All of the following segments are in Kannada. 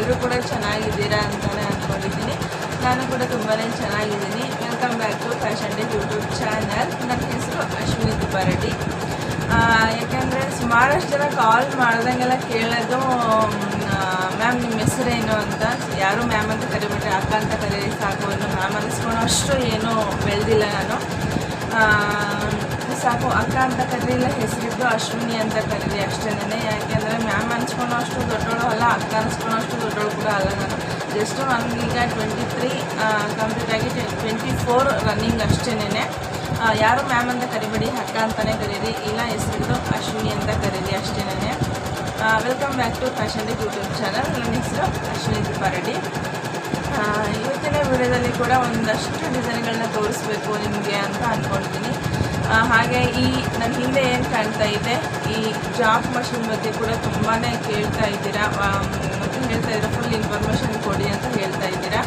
ಎಲ್ಲರೂ ಕೂಡ ಚೆನ್ನಾಗಿದ್ದೀರಾ ಅಂತಲೇ ಅಂದ್ಕೊಂಡಿದ್ದೀನಿ. ನಾನು ಕೂಡ ತುಂಬಾ ಚೆನ್ನಾಗಿದ್ದೀನಿ. Welcome back to Fashion Day YouTube channel. ನನ್ನ ಹೆಸರು ಅಶ್ವಿನಿ ತುಪಾರೆಡ್ಡಿ. ಯಾಕೆಂದರೆ ಸುಮಾರಷ್ಟು ಜನ ಕಾಲ್ ಮಾಡ್ದಂಗೆಲ್ಲ ಕೇಳೋದು, ಮ್ಯಾಮ್ ನಿಮ್ಮ ಹೆಸರೇನು ಅಂತ. ಯಾರು ಮ್ಯಾಮ್ ಅಂತ ಕರಿಬಿಟ್ರೆ ಅಕ್ಕ ಅಂತ ಕರೀರಿ ಸಾಕು, ಇನ್ನು ಮ್ಯಾಮ್ ಅನ್ನಿಸ್ಕೊಳೋ ಅಷ್ಟು ಏನೂ ಬೆಳೆದಿಲ್ಲ ನಾನು. ಸಾಕು ಅಕ್ಕ ಅಂತ ಕರೀಲಿಲ್ಲ, ಹೆಸರಿದ್ದು ಅಶ್ವಿನಿ ಅಂತ ಕರೀರಿ ಅಷ್ಟೇನೆ. ಯಾಕೆಂದರೆ ಮ್ಯಾಮ್ ಅನ್ಸ್ಕೊಳೋ ಅಷ್ಟು ದೊಡ್ಡವಳು ಅಲ್ಲ, ಅಕ್ಕ ಅನ್ಸ್ಕೊಳೋ ಅಷ್ಟು ದೊಡ್ಡವಳು ಕೂಡ ಅಲ್ಲ. ನಾನು ಜಸ್ಟು ನನಗೀಗ 23 ಕಂಪ್ಲೀಟ್ ಆಗಿ 24 ರನ್ನಿಂಗ್ ಅಷ್ಟೇನೆ. ಯಾರು ಮ್ಯಾಮ್ ಅಂತ ಕರಿಬೇಡಿ, ಅಕ್ಕ ಅಂತಲೇ ಕರೀರಿ, ಇಲ್ಲ ಹೆಸರಿದ್ದು ಅಶ್ವಿನಿ ಅಂತ ಕರೀರಿ ಅಷ್ಟೇನೆ. Welcome back to Fashion Day YouTube channel. ನನ್ನ ಹೆಸರು ಅಶ್ವಿನಿ ತುಪಾರೆಡ್ಡಿ. ಇವತ್ತಿನ ವಿಡಿಯೋದಲ್ಲಿ ಕೂಡ ಒಂದಷ್ಟು ಡಿಸೈನ್ಗಳನ್ನ ತೋರಿಸ್ಬೇಕು ನಿಮಗೆ ಅಂತ ಅಂದ್ಕೊಳ್ತೀನಿ. ಹಾಗೆ ಈ ನನ್ನ ಹಿಂದೆ ಏನು ಕಾಣ್ತಾ ಇದೆ, ಈ ಜಾಬ್ ಮಷಿನ್ ಬಗ್ಗೆ ಕೂಡ ತುಂಬಾ ಕೇಳ್ತಾ ಇದ್ದೀರಾ ಮತ್ತು ಹೇಳ್ತಾ ಇದ್ದೀರಾ, ಫುಲ್ ಇನ್ಫಾರ್ಮೇಷನ್ ಕೊಡಿ ಅಂತ ಹೇಳ್ತಾ ಇದ್ದೀರಾ.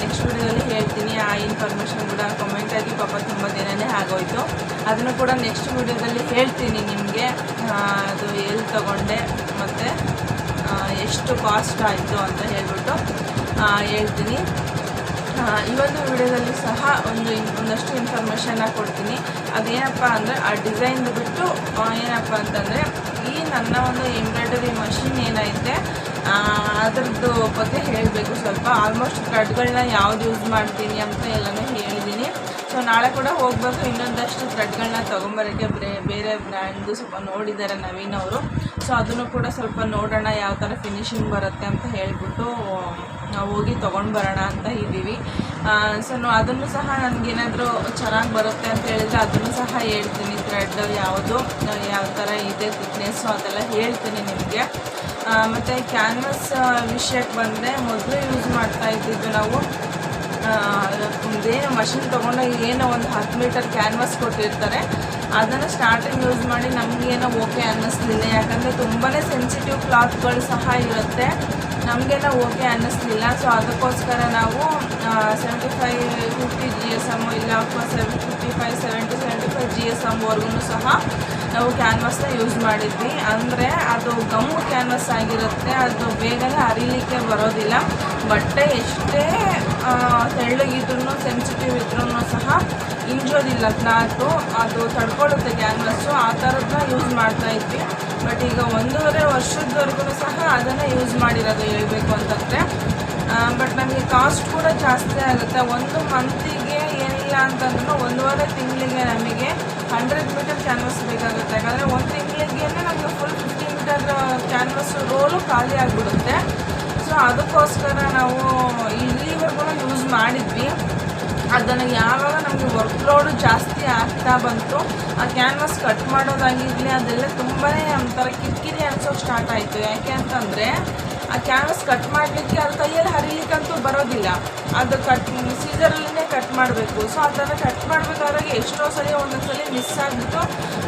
ನೆಕ್ಸ್ಟ್ ವಿಡಿಯೋದಲ್ಲಿ ಹೇಳ್ತೀನಿ. ಆ ಇನ್ಫಾರ್ಮೇಷನ್ ಕೂಡ ಕಮೆಂಟಾಗಿ ಪಾಪ ತುಂಬ ದಿನವೇ ಆಗೋಯ್ತು. ಅದನ್ನು ಕೂಡ ನೆಕ್ಸ್ಟ್ ವಿಡಿಯೋದಲ್ಲಿ ಹೇಳ್ತೀನಿ ನಿಮಗೆ, ಅದು ಎಲ್ಲಿ ತೊಗೊಂಡೆ ಮತ್ತು ಎಷ್ಟು ಕಾಸ್ಟ್ ಆಯಿತು ಅಂತ ಹೇಳ್ಬಿಟ್ಟು ಹೇಳ್ತೀನಿ. ಈ ಒಂದು ವಿಡಿಯೋದಲ್ಲಿ ಸಹ ಒಂದಷ್ಟು ಇನ್ಫಾರ್ಮೇಷನ್ನ ಕೊಡ್ತೀನಿ. ಅದೇನಪ್ಪ ಅಂದರೆ ಆ ಡಿಸೈನ್ ಬಿಟ್ಟು ಏನಪ್ಪ ಅಂತಂದರೆ ಈ ನನ್ನ ಒಂದು ಎಂಬ್ರಾಯ್ಡರಿ ಮಷಿನ್ ಏನೈತೆ ಅದರದ್ದು ಬಗ್ಗೆ ಹೇಳಬೇಕು ಸ್ವಲ್ಪ. ಆಲ್ಮೋಸ್ಟ್ ಥ್ರೆಡ್ಗಳನ್ನ ಯಾವ್ದು ಯೂಸ್ ಮಾಡ್ತೀನಿ ಅಂತ ಎಲ್ಲನೂ ಹೇಳಿದ್ದೀನಿ. ಸೊ ನಾಳೆ ಕೂಡ ಹೋಗಬೇಕು, ಇನ್ನೊಂದಷ್ಟು ಥ್ರೆಡ್ಗಳನ್ನ ತೊಗೊಂಬರೋಕ್ಕೆ ಬೇರೆ ಬ್ರ್ಯಾಂಡ್ದು ಸ್ವಲ್ಪ ನೋಡಿದ್ದಾರೆ ನವೀನ್ ಅವರು. ಸೊ ಅದನ್ನು ಕೂಡ ಸ್ವಲ್ಪ ನೋಡೋಣ ಯಾವ ಥರ ಫಿನಿಶಿಂಗ್ ಬರುತ್ತೆ ಅಂತ ಹೇಳಿಬಿಟ್ಟು ನಾವು ಹೋಗಿ ತೊಗೊಂಡು ಬರೋಣ ಅಂತ ಇದ್ದೀವಿ. ಸೊ ಅದನ್ನು ಸಹ ನನಗೇನಾದರೂ ಚೆನ್ನಾಗಿ ಬರುತ್ತೆ ಅಂತ ಹೇಳಿದರೆ ಅದನ್ನು ಸಹ ಹೇಳ್ತೀನಿ. ಥ್ರೆಡ್ ಯಾವುದು ಯಾವ ಥರ ಇದೆ ಥಿಕ್ನೆಸ್ಸು ಅದೆಲ್ಲ ಹೇಳ್ತೀನಿ ನಿಮಗೆ. ಮತ್ತು ಕ್ಯಾನ್ವಸ್ ವಿಷಯಕ್ಕೆ ಬಂದರೆ ಮೊದಲು ಯೂಸ್ ಮಾಡ್ತಾ ಇದ್ದಿದ್ದು ನಾವು ಇದೇನು ಮಷಿನ್ ತೊಗೊಂಡಾಗ ಏನೋ ಒಂದು 10 ಮೀಟರ್ ಕ್ಯಾನ್ವಸ್ ಕೊಟ್ಟಿರ್ತಾರೆ, ಅದನ್ನು ಸ್ಟಾರ್ಟಿಂಗ್ ಯೂಸ್ ಮಾಡಿ ನಮಗೇನೋ ಓಕೆ ಅನ್ನಿಸ್ಲಿಲ್ಲ. ಯಾಕಂದರೆ ತುಂಬಾ ಸೆನ್ಸಿಟಿವ್ ಕ್ಲಾತ್ಗಳು ಸಹ ಇರುತ್ತೆ, ನಮಗೇನೋ ಓಕೆ ಅನ್ನಿಸ್ಲಿಲ್ಲ. ಸೊ ಅದಕ್ಕೋಸ್ಕರ ನಾವು 75-50 GSM ಇಲ್ಲ 55-70-75 GSMವರೆಗೂ ಸಹ ನಾವು ಕ್ಯಾನ್ವಸ್ನ ಯೂಸ್ ಮಾಡಿದ್ವಿ. ಅಂದರೆ ಅದು ಗಮ್ಮು ಕ್ಯಾನ್ವಸ್ ಆಗಿರುತ್ತೆ, ಅದು ಬೇಗನೆ ಹರಿಲಿಕ್ಕೆ ಬರೋದಿಲ್ಲ. ಬಟ್ಟೆ ಎಷ್ಟೇ ತೆಳ್ಳಗಿದ್ರೂ ಸೆನ್ಸಿಟಿವ್ ಇದ್ರೂ ಸಹ ಇಂಜೋದಿಲ್ಲ ಕ್ಲಾತು, ಅದು ತಡ್ಕೊಳ್ಳುತ್ತೆ ಕ್ಯಾನ್ವಸ್ಸು. ಆ ಥರದನ್ನ ಯೂಸ್ ಮಾಡ್ತಾಯಿದ್ವಿ. ಬಟ್ ಈಗ 1.5 ವರ್ಷದವರೆಗೂ ಸಹ ಅದನ್ನು ಯೂಸ್ ಮಾಡಿರೋದು ಹೇಳ್ಬೇಕು ಅಂತಂದರೆ. ಬಟ್ ನಮಗೆ ಕಾಸ್ಟ್ ಕೂಡ ಜಾಸ್ತಿ ಆಗುತ್ತೆ. ಒಂದು ಮಂತಿಗೆ ಏನಿಲ್ಲ ಅಂತಂದ್ರೂ 1.5 ತಿಂಗಳಿಗೆ ನಮಗೆ 100 ಮೀಟರ್ ಕ್ಯಾನ್ವಸ್ ಬೇಕಾಗುತ್ತೆ. ಯಾಕಂದರೆ 1 ತಿಂಗಳಿಗೆ ನಮಗೆ ಫುಲ್ 50 ಮೀಟರ್ ಕ್ಯಾನ್ವಸ್ ರೋಲು ಖಾಲಿ ಆಗಿಬಿಡುತ್ತೆ. ಸೊ ಅದಕ್ಕೋಸ್ಕರ ನಾವು ಇಲ್ಲಿವರೆಗೂ ಯೂಸ್ ಮಾಡಿದ್ವಿ. ಅದನ್ನು ಯಾವಾಗ ನಮಗೆ ವರ್ಕ್ಲೋಡು ಜಾಸ್ತಿ ಆಗ್ತಾ ಬಂತು, ಆ ಕ್ಯಾನ್ವಸ್ ಕಟ್ ಮಾಡೋದಾಗಿರಲಿ ಅದೆಲ್ಲ ತುಂಬಾ ಒಂಥರ ಕಿರಿಕಿರಿ ಅನ್ಸೋಕೆ ಸ್ಟಾರ್ಟ್ ಆಯಿತು. ಯಾಕೆ ಅಂತಂದರೆ ಆ ಕ್ಯಾನ್ವಸ್ ಕಟ್ ಮಾಡಲಿಕ್ಕೆ ಅದು ಕೈಯಲ್ಲಿ ಹರಿಲಿಕ್ಕಂತೂ ಬರೋದಿಲ್ಲ, ಅದು ಸೀಸರಲ್ಲೇ ಕಟ್ ಮಾಡಬೇಕು. ಸೊ ಅದನ್ನು ಕಟ್ ಮಾಡಬೇಕಾದ್ರೆ ಎಷ್ಟೋ ಸಲ ಒಂದೊಂದು ಸಲ ಮಿಸ್ ಆಗಿಬಿಟ್ಟು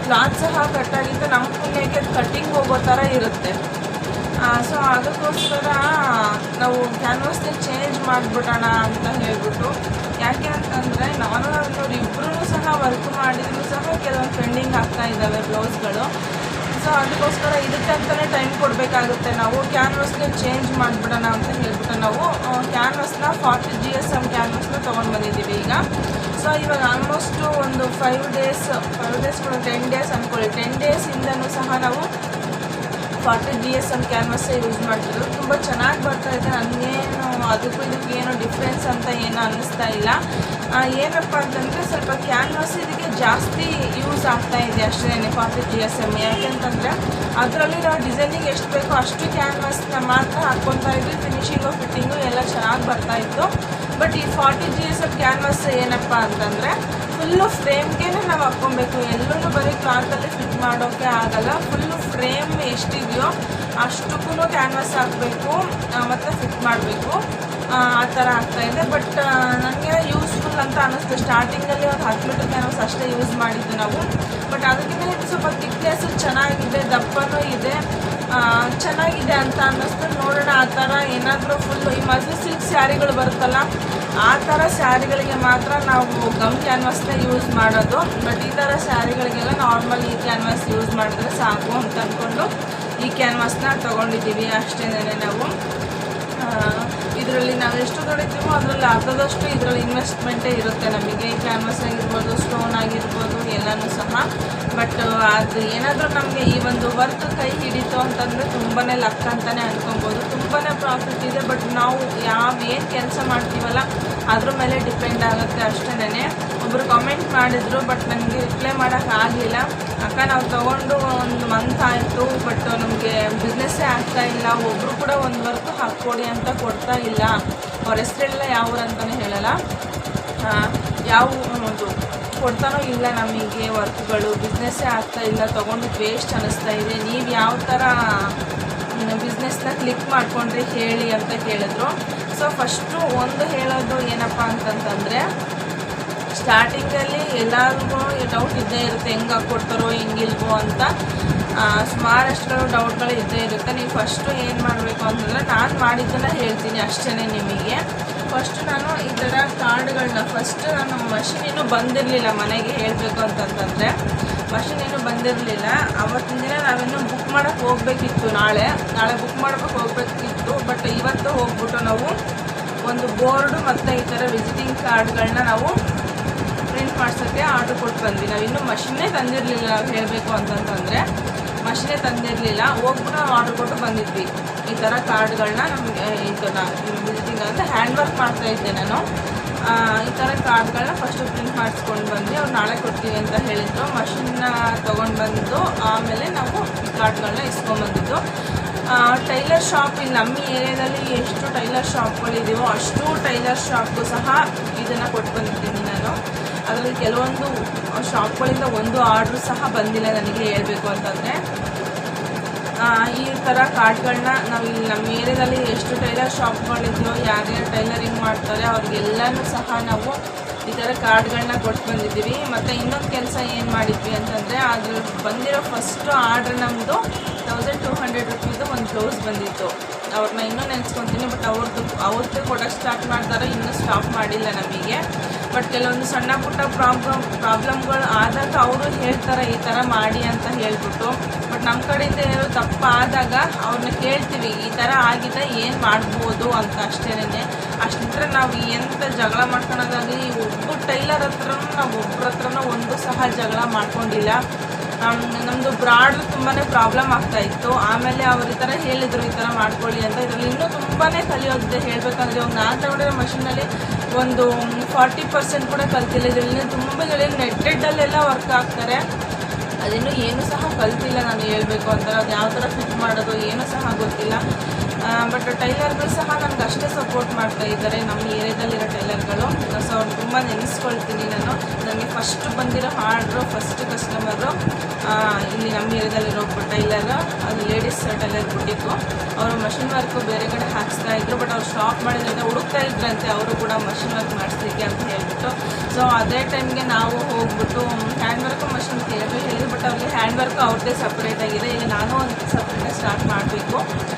ಕ್ಲಾತ್ ಸಹ ಕಟ್ಟಾಗಿತ್ತು, ನಮ್ಮ ಪುಣ್ಯಕ್ಕೆ ಕಟ್ಟಿಂಗ್ ಹೋಗೋ ಥರ ಇರುತ್ತೆ. ಸೊ ಅದಕ್ಕೋಸ್ಕರ ನಾವು ಕ್ಯಾನ್ವಸ್ನ ಚೇಂಜ್ ಮಾಡಿಬಿಡೋಣ ಅಂತ ಹೇಳ್ಬಿಟ್ಟು. ಯಾಕೆ ಅಂತಂದರೆ ನಾನು ಇಬ್ಬರೂ ಸಹ ವರ್ಕ್ ಮಾಡಿದ್ರು ಸಹ ಕೆಲವೊಂದು ಪೆಂಡಿಂಗ್ ಆಗ್ತಾ ಇದ್ದಾವೆ ಬ್ಲೌಸ್ಗಳು. ಸೊ ಅದಕ್ಕೋಸ್ಕರ ಇದಕ್ಕಂತಲೇ ಟೈಮ್ ಕೊಡಬೇಕಾಗುತ್ತೆ. ನಾವು ಕ್ಯಾನ್ವಸ್ನ ಚೇಂಜ್ ಮಾಡಿಬಿಡೋಣ ಅಂತ ಹೇಳ್ಬಿಟ್ಟು ನಾವು ಕ್ಯಾನ್ವಸ್ನ 40 GSM ಕ್ಯಾನ್ವಸ್ನ ತೊಗೊಂಡು ಬಂದಿದ್ದೀವಿ ಈಗ. ಸೊ ಇವಾಗ ಆಲ್ಮೋಸ್ಟು ಒಂದು 5 ಡೇಸ್ ಕೂಡ 10 ಡೇಸ್ ಅಂದ್ಕೊಳ್ಳಿ. 10 ಡೇಸಿಂದನೂ ಸಹ ನಾವು 40 GSM ಕ್ಯಾನ್ವಸ್ಸೇ ಯೂಸ್ ಮಾಡ್ತಿದ್ರು. ತುಂಬ ಚೆನ್ನಾಗಿ ಬರ್ತಾಯಿದೆ. ನನಗೇನು ಅದಕ್ಕೂ ಇದಕ್ಕೇನು ಡಿಫ್ರೆನ್ಸ್ ಅಂತ ಏನು ಅನ್ನಿಸ್ತಾ ಇಲ್ಲ. ಏನಪ್ಪ ಅಂತಂದರೆ ಸ್ವಲ್ಪ ಕ್ಯಾನ್ವಸ್ ಇದಕ್ಕೆ ಜಾಸ್ತಿ ಯೂಸ್ ಆಗ್ತಾಯಿದೆ ಅಷ್ಟೇ 40 GSM. ಯಾಕೆಂತಂದರೆ ಅದರಲ್ಲಿ ನಾವು ಡಿಸೈನಿಗೆ ಎಷ್ಟು ಬೇಕೋ ಅಷ್ಟು ಕ್ಯಾನ್ವಸ್ನ ಮಾತ್ರ ಹಾಕ್ಕೊತಾ ಇದ್ವಿ. ಫಿನಿಶಿಂಗು ಫಿಟ್ಟಿಂಗು ಎಲ್ಲ ಚೆನ್ನಾಗಿ ಬರ್ತಾಯಿತ್ತು. ಬಟ್ ಈ 40 GSM ಕ್ಯಾನ್ವಸ್ ಏನಪ್ಪ ಅಂತಂದರೆ ಫುಲ್ಲು ಫ್ರೇಮ್ಗೆ ನಾವು ಹಾಕ್ಕೊಬೇಕು. ಎಲ್ಲೂ ಬರೀ ಕ್ಲಾತಲ್ಲಿ ಫಿಟ್ ಮಾಡೋಕ್ಕೆ ಆಗಲ್ಲ. ಫುಲ್ಲು ಫ್ರೇಮ್ ಎಷ್ಟಿದೆಯೋ ಅಷ್ಟಕ್ಕೂ ಕ್ಯಾನ್ವಸ್ ಹಾಕಬೇಕು ಮತ್ತು ಫಿಟ್ ಮಾಡಬೇಕು. ಆ ಥರ ಆಗ್ತಾಯಿದೆ. ಬಟ್ ನನಗೆ ಯೂಸ್ಫುಲ್ ಅಂತ ಅನ್ನಿಸ್ತು. ಸ್ಟಾರ್ಟಿಂಗಲ್ಲಿ ಒಂದು 10 ಮೀಟರ್ ಕ್ಯಾನ್ವಸ್ ಅಷ್ಟೇ ಯೂಸ್ ಮಾಡಿದ್ದು ನಾವು. ಬಟ್ ಅದಕ್ಕಿಂತ ಇದು ಸ್ವಲ್ಪ ಥಿಕ್ನೆಸ್ಸು ಚೆನ್ನಾಗಿದೆ, ದಪ್ಪನೂ ಇದೆ, ಚೆನ್ನಾಗಿದೆ ಅಂತ ಅನ್ನಿಸ್ತು. ನೋಡೋಣ ಆ ಥರ ಏನಾದರೂ ಫುಲ್ಲು ಈ ಮಸ್ಲಿ ಸಿಲ್ಕ್ ಸ್ಯಾರಿಗಳು ಬರುತ್ತಲ್ಲ ಆ ಥರ ಸ್ಯಾರಿಗಳಿಗೆ ಮಾತ್ರ ನಾವು ಗಮ್ ಕ್ಯಾನ್ವಸ್ನ ಯೂಸ್ ಮಾಡೋದು. ಬಟ್ ಈ ಥರ ಸ್ಯಾರಿಗಳಿಗೆಲ್ಲ ನಾರ್ಮಲ್ ಈ ಕ್ಯಾನ್ವಸ್ ಯೂಸ್ ಮಾಡಿದ್ರೆ ಸಾಕು ಅಂತ ಅಂದ್ಕೊಂಡು ಈ ಕ್ಯಾನ್ವಸ್ನ ತೊಗೊಂಡಿದ್ದೀವಿ ಅಷ್ಟೇ ನಾವು. ಇದರಲ್ಲಿ ನಾವು ಎಷ್ಟು ದುಡಿತೀವೋ ಅದರಲ್ಲಿ ಅರ್ಧದಷ್ಟು ಇದರಲ್ಲಿ ಇನ್ವೆಸ್ಟ್ಮೆಂಟೇ ಇರುತ್ತೆ ನಮಗೆ. ಕ್ಯಾನ್ವಾಸ್ ಆಗಿರ್ಬೋದು, ಸ್ಟೋನ್ ಆಗಿರ್ಬೋದು, ಎಲ್ಲನೂ ಸಹ. ಬಟ್ ಅದು ಏನಾದರೂ ನಮಗೆ ಈ ಒಂದು ವರ್ಕ್ ಕೈ ಹಿಡಿತು ಅಂತಂದರೆ ತುಂಬಾ ಲಕ್ ಅಂತಲೇ ಅನ್ಕೊಬೋದು. ತುಂಬಾ ಪ್ರಾಫಿಟ್ ಇದೆ. ಬಟ್ ನಾವು ಏನು ಕೆಲಸ ಮಾಡ್ತೀವಲ್ಲ ಅದ್ರ ಮೇಲೆ ಡಿಪೆಂಡ್ ಆಗುತ್ತೆ ಅಷ್ಟೇ. ಒಬ್ಬರು ಕಾಮೆಂಟ್ ಮಾಡಿದರು, ಬಟ್ ನನಗೆ ರಿಪ್ಲೈ ಮಾಡೋಕ್ಕಾಗಲಿಲ್ಲ. ಅಕ್ಕ ನಾವು ತೊಗೊಂಡು 1 ಮಂತ್ ಆಯಿತು, ಬಟ್ ನಮಗೆ ಬಿಸ್ನೆಸ್ಸೇ ಆಗ್ತಾಯಿಲ್ಲ, ಒಬ್ಬರು ಕೂಡ ಒಂದು ವರ್ಕ್ ಹಾಕ್ಕೊಡಿ ಅಂತ ಕೊಡ್ತಾ ಇಲ್ಲ. ಅವ್ರ ಹೆಸರೆಲ್ಲ ಯಾವ್ರು ಅಂತಲೇ ಹೇಳಲ್ಲ, ಯಾವ ಒಂದು ಕೊಡ್ತಾನೋ ಇಲ್ಲ ನಮಗೆ ವರ್ಕ್ಗಳು. ಬಿಸ್ನೆಸ್ಸೇ ಆಗ್ತಾಯಿಲ್ಲ, ತೊಗೊಂಡು ವೇಸ್ಟ್ ಅನ್ನಿಸ್ತಾ ಇದೆ. ನೀವು ಯಾವ ಥರ ಬಿಸ್ನೆಸ್ನ ಕ್ಲಿಕ್ ಮಾಡ್ಕೊಂಡ್ರೆ ಹೇಳಿ ಅಂತ ಕೇಳಿದ್ರು. ಸೊ ಫಸ್ಟು ಒಂದು ಹೇಳೋದು ಏನಪ್ಪ ಅಂತಂತಂದರೆ, ಸ್ಟಾರ್ಟಿಂಗಲ್ಲಿ ಎಲ್ಲರಿಗೂ ಡೌಟ್ ಇದ್ದೇ ಇರುತ್ತೆ, ಹೆಂಗೆ ಹಾಕ್ಕೊಡ್ತಾರೋ ಹೆಂಗಿಲ್ವೋ ಅಂತ. ಸುಮಾರಷ್ಟು ಡೌಟ್ಗಳು ಇದ್ದೇ ಇರುತ್ತೆ. ನೀವು ಫಸ್ಟು ಏನು ಮಾಡಬೇಕು ಅಂತಂದರೆ, ನಾನು ಮಾಡಿದ್ದನ್ನು ಹೇಳ್ತೀನಿ ಅಷ್ಟೇ ನಿಮಗೆ. ಫಸ್ಟು ನಾನು ಈ ಥರ ಕಾರ್ಡ್ಗಳನ್ನ ನಾನು ಮಷಿನ್ ಇನ್ನೂ ಬಂದಿರಲಿಲ್ಲ ಮನೆಗೆ, ಹೇಳಬೇಕು ಅಂತಂತಂದರೆ ಮಷಿನ್ ಇನ್ನೂ ಬಂದಿರಲಿಲ್ಲ. ಅವತ್ತಿನ ದಿನ ನಾವಿನ್ನೂ ಬುಕ್ ಮಾಡೋಕ್ಕೆ ಹೋಗಬೇಕಿತ್ತು, ನಾಳೆ ಬುಕ್ ಮಾಡೋಕ್ಕೆ ಹೋಗಬೇಕಿತ್ತು. ಬಟ್ ಇವತ್ತು ಹೋಗ್ಬಿಟ್ಟು ನಾವು ಒಂದು ಬೋರ್ಡು ಮತ್ತು ಈ ಥರ ವಿಸಿಟಿಂಗ್ ಕಾರ್ಡ್ಗಳನ್ನ ನಾವು ಪ್ರಿಂಟ್ ಮಾಡ್ಸೋಕ್ಕೆ ಆರ್ಡ್ರ್ ಕೊಟ್ಟು ಬಂದ್ವಿ. ನಾವು ಇನ್ನೂ ಮಷಿನ್ನೇ ತಂದಿರಲಿಲ್ಲ, ನಾವು ಹೇಳಬೇಕು ಅಂತಂತಂದರೆ ಮಷಿನೇ ತಂದಿರಲಿಲ್ಲ. ಹೋಗ್ಬಿಟ್ಟು ನಾವು ಆರ್ಡ್ರ್ ಕೊಟ್ಟು ಬಂದಿದ್ವಿ ಈ ಥರ ಕಾರ್ಡ್ಗಳನ್ನ. ನಮಗೆ ಇದನ್ನು ವಿಸಿಟಿಂಗ್ ಅಂದರೆ ಹ್ಯಾಂಡ್ ವರ್ಕ್ ಮಾಡ್ತಾಯಿದ್ದೆ ನಾನು. ಈ ಥರ ಕಾರ್ಡ್ಗಳನ್ನ ಫಸ್ಟು ಪ್ರಿಂಟ್ ಮಾಡಿಸ್ಕೊಂಡು ಬಂದು ಅವ್ರು ನಾಳೆ ಕೊಡ್ತೀವಿ ಅಂತ ಹೇಳಿದ್ರು. ಮಷಿನ್ನ ತೊಗೊಂಡು ಬಂದು ಆಮೇಲೆ ನಾವು ಈ ಕಾರ್ಡ್ಗಳನ್ನ ಇಸ್ಕೊಂಡ್ಬಂದಿದ್ದು. ಟೈಲರ್ ಶಾಪ್ ಇಲ್ಲಿ ನಮ್ಮ ಏರಿಯಾದಲ್ಲಿ ಎಷ್ಟು ಟೈಲರ್ ಶಾಪ್ಗಳಿದೆಯೋ ಅಷ್ಟು ಟೈಲರ್ ಶಾಪ್ಗೂ ಸಹ ಇದನ್ನು ಕೊಟ್ಟು ಬಂದಿದ್ದೀನಿ ನಾನು. ಅದರಲ್ಲಿ ಕೆಲವೊಂದು ಶಾಪ್ಗಳಿಂದ ಒಂದು ಆರ್ಡ್ರು ಸಹ ಬಂದಿಲ್ಲ ನನಗೆ, ಹೇಳಬೇಕು ಅಂತಂದರೆ. ಈ ಥರ ಕಾರ್ಡ್ಗಳನ್ನ ನಾವು ಇಲ್ಲಿ ನಮ್ಮ ಏರಿಯಾದಲ್ಲಿ ಎಷ್ಟು ಟೈಲರ್ ಶಾಪ್ಗಳಿದೆಯೋ, ಯಾರ್ಯಾರು ಟೈಲರಿಂಗ್ ಮಾಡ್ತಾರೆ ಅವ್ರಿಗೆಲ್ಲನೂ ಸಹ ನಾವು ಈ ಥರ ಕಾರ್ಡ್ಗಳನ್ನ ಕೊಟ್ಟು ಬಂದಿದ್ದೀವಿ. ಮತ್ತು ಇನ್ನೊಂದು ಕೆಲಸ ಏನು ಮಾಡಿದ್ವಿ ಅಂತಂದರೆ, ಅದ್ರ ಬಂದಿರೋ ಫಸ್ಟು ಆರ್ಡ್ರ್ ನಮ್ಮದು 1200 ರುಪೀದು ಒಂದು ಬ್ಲೌಸ್ ಬಂದಿತ್ತು. ಅವ್ರನ್ನ ಇನ್ನೂ ನೆನೆಸ್ಕೊತೀನಿ, ಬಟ್ ಅವ್ರದ್ದು ಕೊಡೋಕ್ಕೆ ಸ್ಟಾರ್ಟ್ ಮಾಡ್ತಾರೆ, ಇನ್ನೂ ಸ್ಟಾಪ್ ಮಾಡಿಲ್ಲ ನಮಗೆ. ಬಟ್ ಕೆಲವೊಂದು ಸಣ್ಣ ಪುಟ್ಟ ಪ್ರಾಬ್ಲಮ್ಗಳು ಆದಾಗ ಅವರು ಹೇಳ್ತಾರೆ ಈ ಥರ ಮಾಡಿ ಅಂತ ಹೇಳ್ಬಿಟ್ಟು. ಬಟ್ ನಮ್ಮ ಕಡೆಯಿಂದ ಏನೋ ತಪ್ಪಾದಾಗ ಅವ್ರನ್ನ ಕೇಳ್ತೀವಿ, ಈ ಥರ ಆಗಿದೆ ಏನು ಮಾಡ್ಬೋದು ಅಂತ ಅಷ್ಟೇನೆ. ಅಷ್ಟಿದ್ರೆ ನಾವು ಎಂಥ ಜಗಳ ಮಾಡ್ಕೊಳೋದಾಗಲಿ, ಒಬ್ಬ ಟೈಲರ್ ಹತ್ರನೂ ನಾವು ಒಬ್ಬರ ಹತ್ರನೂ ಒಂದು ಸಹ ಜಗಳ ಮಾಡ್ಕೊಂಡಿಲ್ಲ. ನಮ್ಮದು ಬ್ರಾಡ್ ತುಂಬಾ ಪ್ರಾಬ್ಲಮ್ ಆಗ್ತಾಯಿತ್ತು. ಆಮೇಲೆ ಅವ್ರು ಈ ಥರ ಹೇಳಿದರು ಈ ಥರ ಮಾಡ್ಕೊಳ್ಳಿ ಅಂತ. ಇದರಲ್ಲಿ ಇನ್ನೂ ತುಂಬಾ ಕಲಿಯೋದಿದೆ ಹೇಳಬೇಕಂದ್ರೆ. ಇವಾಗ ನಾನು ತಗೊಂಡಿರೋ ಮಷೀನಲ್ಲಿ ಒಂದು 40% ಕೂಡ ಕಲ್ತಿಲ್ಲ. ಇದರಲ್ಲಿ ತುಂಬ ಜನ ನೆಟ್ಟೆಡ್ಡಲ್ಲೆಲ್ಲ ವರ್ಕ್ ಆಗ್ತಾರೆ, ಅದಿನ್ನೂ ಏನೂ ಸಹ ಕಲ್ತಿಲ್ಲ ನಾನು ಹೇಳಬೇಕು ಅಂತ. ಅದು ಯಾವ ಥರ ಫಿಟ್ ಮಾಡೋದು ಏನೂ ಸಹ ಗೊತ್ತಿಲ್ಲ. ಬಟ್ ಟೈಲರ್ಗಳು ಸಹ ನನಗೆ ಅಷ್ಟೇ ಸಪೋರ್ಟ್ ಮಾಡ್ತಾ ಇದ್ದಾರೆ, ನಮ್ಮ ಏರಿಯಾದಲ್ಲಿರೋ ಟೈಲರ್ಗಳು. ಸೊ ಅವ್ರು ತುಂಬ ನೆನೆಸ್ಕೊಳ್ತೀನಿ ನಾನು. ನನಗೆ ಫಸ್ಟ್ ಬಂದಿರೋ ಆರ್ಡ್ರು, ಫಸ್ಟ್ ಕಸ್ಟಮರು ಇಲ್ಲಿ ನಮ್ಮ ಏರಿಯಾದಲ್ಲಿರೋ ಒಬ್ಬ ಟೈಲರ್, ಅದು ಲೇಡೀಸ್ ಟೈಲರ್ ಬುಟ್ಟಿಕ್ಕು. ಅವರು ಮಷಿನ್ ವರ್ಕು ಬೇರೆ ಕಡೆ ಹಾಕ್ಸ್ತಾಯಿದ್ರು, ಬಟ್ ಅವ್ರು ಸ್ಟಾಪ್ ಮಾಡಿದ್ರಿಂದ ಹುಡುಕ್ತಾ ಇದ್ರಂತೆ ಅವರು ಕೂಡ ಮಷಿನ್ ವರ್ಕ್ ಮಾಡಿಸ್ಲಿಕ್ಕೆ ಅಂತ ಹೇಳ್ಬಿಟ್ಟು. ಸೊ ಅದೇ ಟೈಮ್ಗೆ ನಾವು ಹೋಗ್ಬಿಟ್ಟು ಹ್ಯಾಂಡ್ ವರ್ಕು ಮಷಿನ್ ಹೇಳಿದ್ರು, ಬಟ್ ಅವ್ರಿಗೆ ಹ್ಯಾಂಡ್ ವರ್ಕು ಅವ್ರದ್ದೇ ಸಪ್ರೇಟಾಗಿದೆ. ಈಗ ನಾನು ಒಂದು ಸಪ್ರೇಟಾಗಿ ಸ್ಟಾರ್ಟ್ ಮಾಡಬೇಕು.